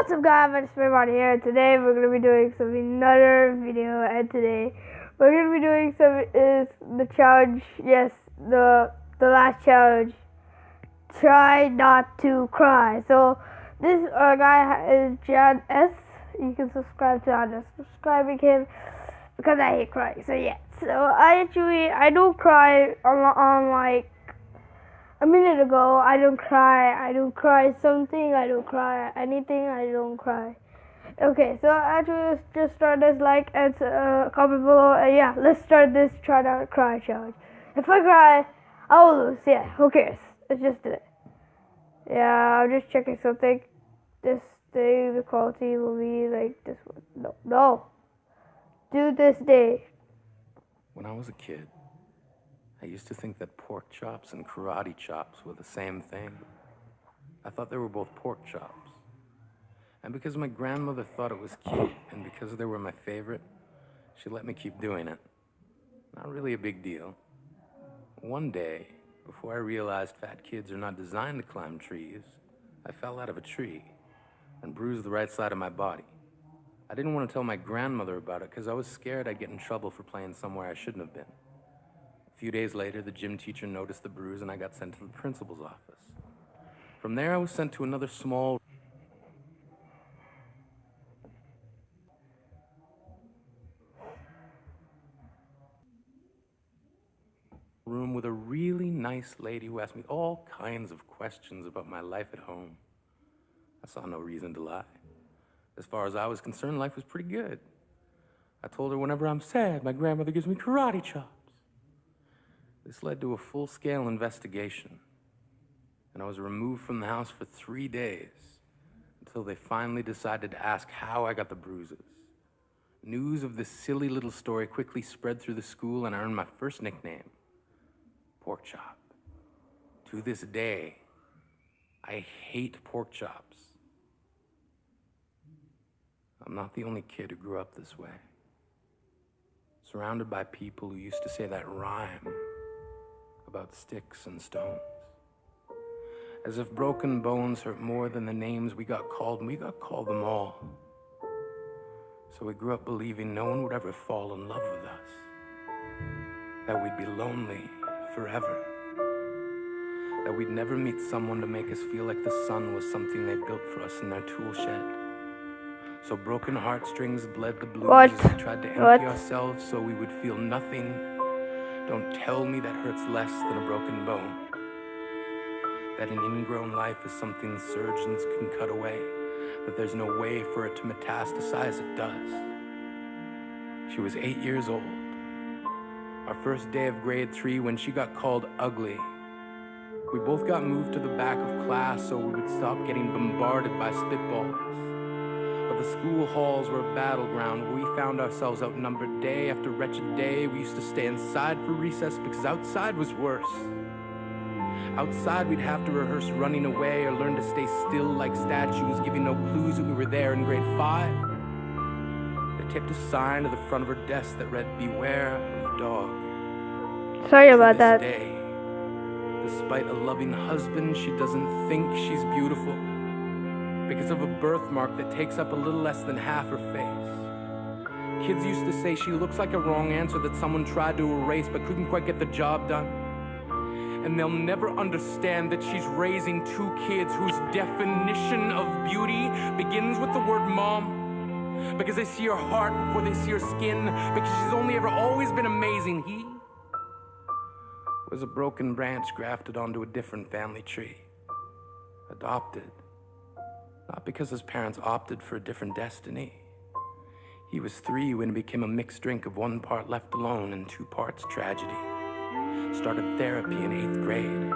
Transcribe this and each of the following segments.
What's up guys, my name is here. Today we're going to be doing another video, and today we're going to be doing the challenge, yes, the last challenge, try not to cry. So this guy is John S. You can subscribe to him, subscribing him because I hate crying. So yeah, I don't cry on like a minute ago. I don't cry something, I don't cry anything, I don't cry. Okay, so actually let's just start this, like and comment below, and yeah, let's start this try not to cry challenge. If I cry, I will lose. Yeah, who cares? Let's just do it. Yeah, I'm just checking something. This thing, the quality will be like this one. No. Do this day. When I was a kid, I used to think that pork chops and karate chops were the same thing. I thought they were both pork chops. And because my grandmother thought it was cute, and because they were my favorite, she let me keep doing it. Not really a big deal. One day, before I realized fat kids are not designed to climb trees, I fell out of a tree and bruised the right side of my body. I didn't want to tell my grandmother about it because I was scared I'd get in trouble for playing somewhere I shouldn't have been. A few days later, the gym teacher noticed the bruise and I got sent to the principal's office. From there, I was sent to another small room with a really nice lady who asked me all kinds of questions about my life at home. I saw no reason to lie. As far as I was concerned, life was pretty good. I told her whenever I'm sad, my grandmother gives me karate chops. This led to a full-scale investigation, and I was removed from the house for 3 days until they finally decided to ask how I got the bruises. News of this silly little story quickly spread through the school, and I earned my first nickname, Pork Chop. To this day, I hate pork chops. I'm not the only kid who grew up this way. Surrounded by people who used to say that rhyme about sticks and stones. As if broken bones hurt more than the names we got called, and we got called them all. So we grew up believing no one would ever fall in love with us. That we'd be lonely forever. That we'd never meet someone to make us feel like the sun was something they built for us in their tool shed. So broken heartstrings bled the blues as we tried to empty ourselves so we would feel nothing. Don't tell me that hurts less than a broken bone. That an ingrown life is something surgeons can cut away. That there's no way for it to metastasize, it does. She was 8 years old. Our first day of grade 3 when she got called ugly. We both got moved to the back of class so we would stop getting bombarded by spitballs. But the school halls were a battleground where we found ourselves outnumbered day after wretched day. We used to stay inside for recess because outside was worse. Outside we'd have to rehearse running away or learn to stay still like statues, giving no clues that we were there in grade 5. They taped a sign to the front of her desk that read, "Beware of dog." Sorry about that. Day, despite a loving husband, she doesn't think she's beautiful because of a birthmark that takes up a little less than half her face. Kids used to say she looks like a wrong answer that someone tried to erase but couldn't quite get the job done. And they'll never understand that she's raising 2 kids whose definition of beauty begins with the word mom. Because they see her heart before they see her skin. Because she's only ever always been amazing. He was a broken branch grafted onto a different family tree. Adopted. Not because his parents opted for a different destiny. He was 3 when it became a mixed drink of 1 part left alone and 2 parts tragedy. Started therapy in 8th grade.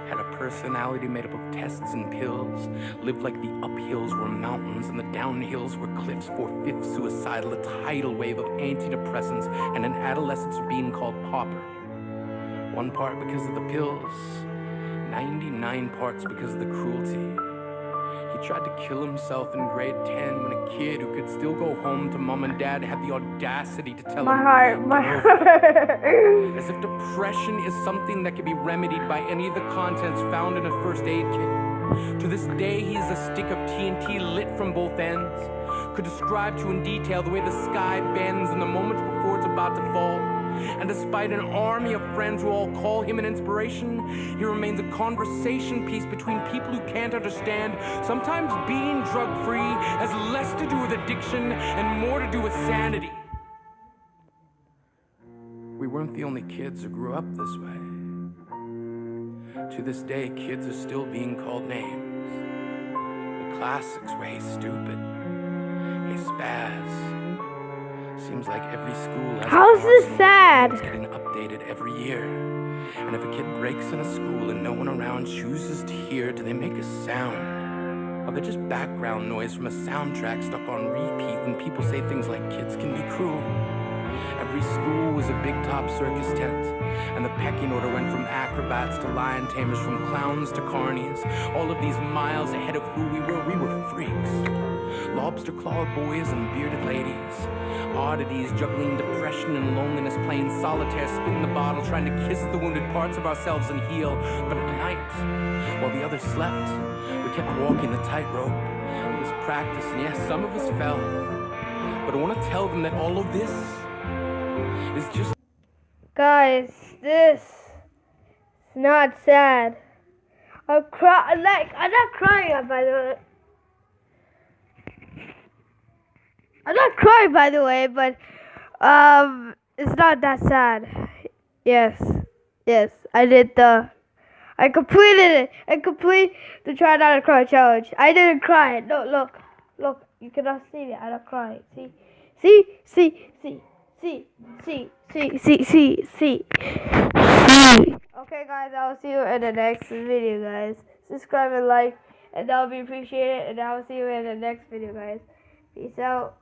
Had a personality made up of tests and pills. Lived like the uphills were mountains and the downhills were cliffs. 4/5 suicidal, a tidal wave of antidepressants, and an adolescence being called pauper. 1 part because of the pills, 99 parts because of the cruelty. He tried to kill himself in grade 10 when a kid who could still go home to mom and dad had the audacity to tell My him, heart. as if depression is something that can be remedied by any of the contents found in a first aid kit. To this day, he is a stick of TNT lit from both ends. Could describe to you in detail the way the sky bends in the moments before it's about to fall. And despite an army of friends who all call him an inspiration, he remains a conversation piece between people who can't understand. Sometimes being drug-free has less to do with addiction and more to do with sanity. We weren't the only kids who grew up this way. To this day, kids are still being called names. The classics were "Hey Stupid," "Hey Spaz." Seems like every school has How's this sad? It's getting updated every year. And if a kid breaks in a school and no one around chooses to hear, do they make a sound? Or they're just background noise from a soundtrack stuck on repeat when people say things like kids can be cruel. Every school was a big top circus tent, and the pecking order went from acrobats to lion tamers, from clowns to carnies. All of these miles ahead of who we were freaks. Lobster claw boys and bearded ladies. Oddities juggling depression and loneliness, playing solitaire, spinning the bottle, trying to kiss the wounded parts of ourselves and heal. But at night, while the others slept, we kept walking the tightrope. It was practice, and yes, some of us fell. But I want to tell them that all of this is just... Guys, this is not sad. I'm not crying, by the way. I'm not crying, by the way, but it's not that sad. Yes, I completed it. I completed the try not to cry challenge. I didn't cry. No, look, you cannot see me. I'm not crying. See. Okay, guys, I'll see you in the next video, guys. Subscribe and like, and that will be appreciated. And I will see you in the next video, guys. Peace out.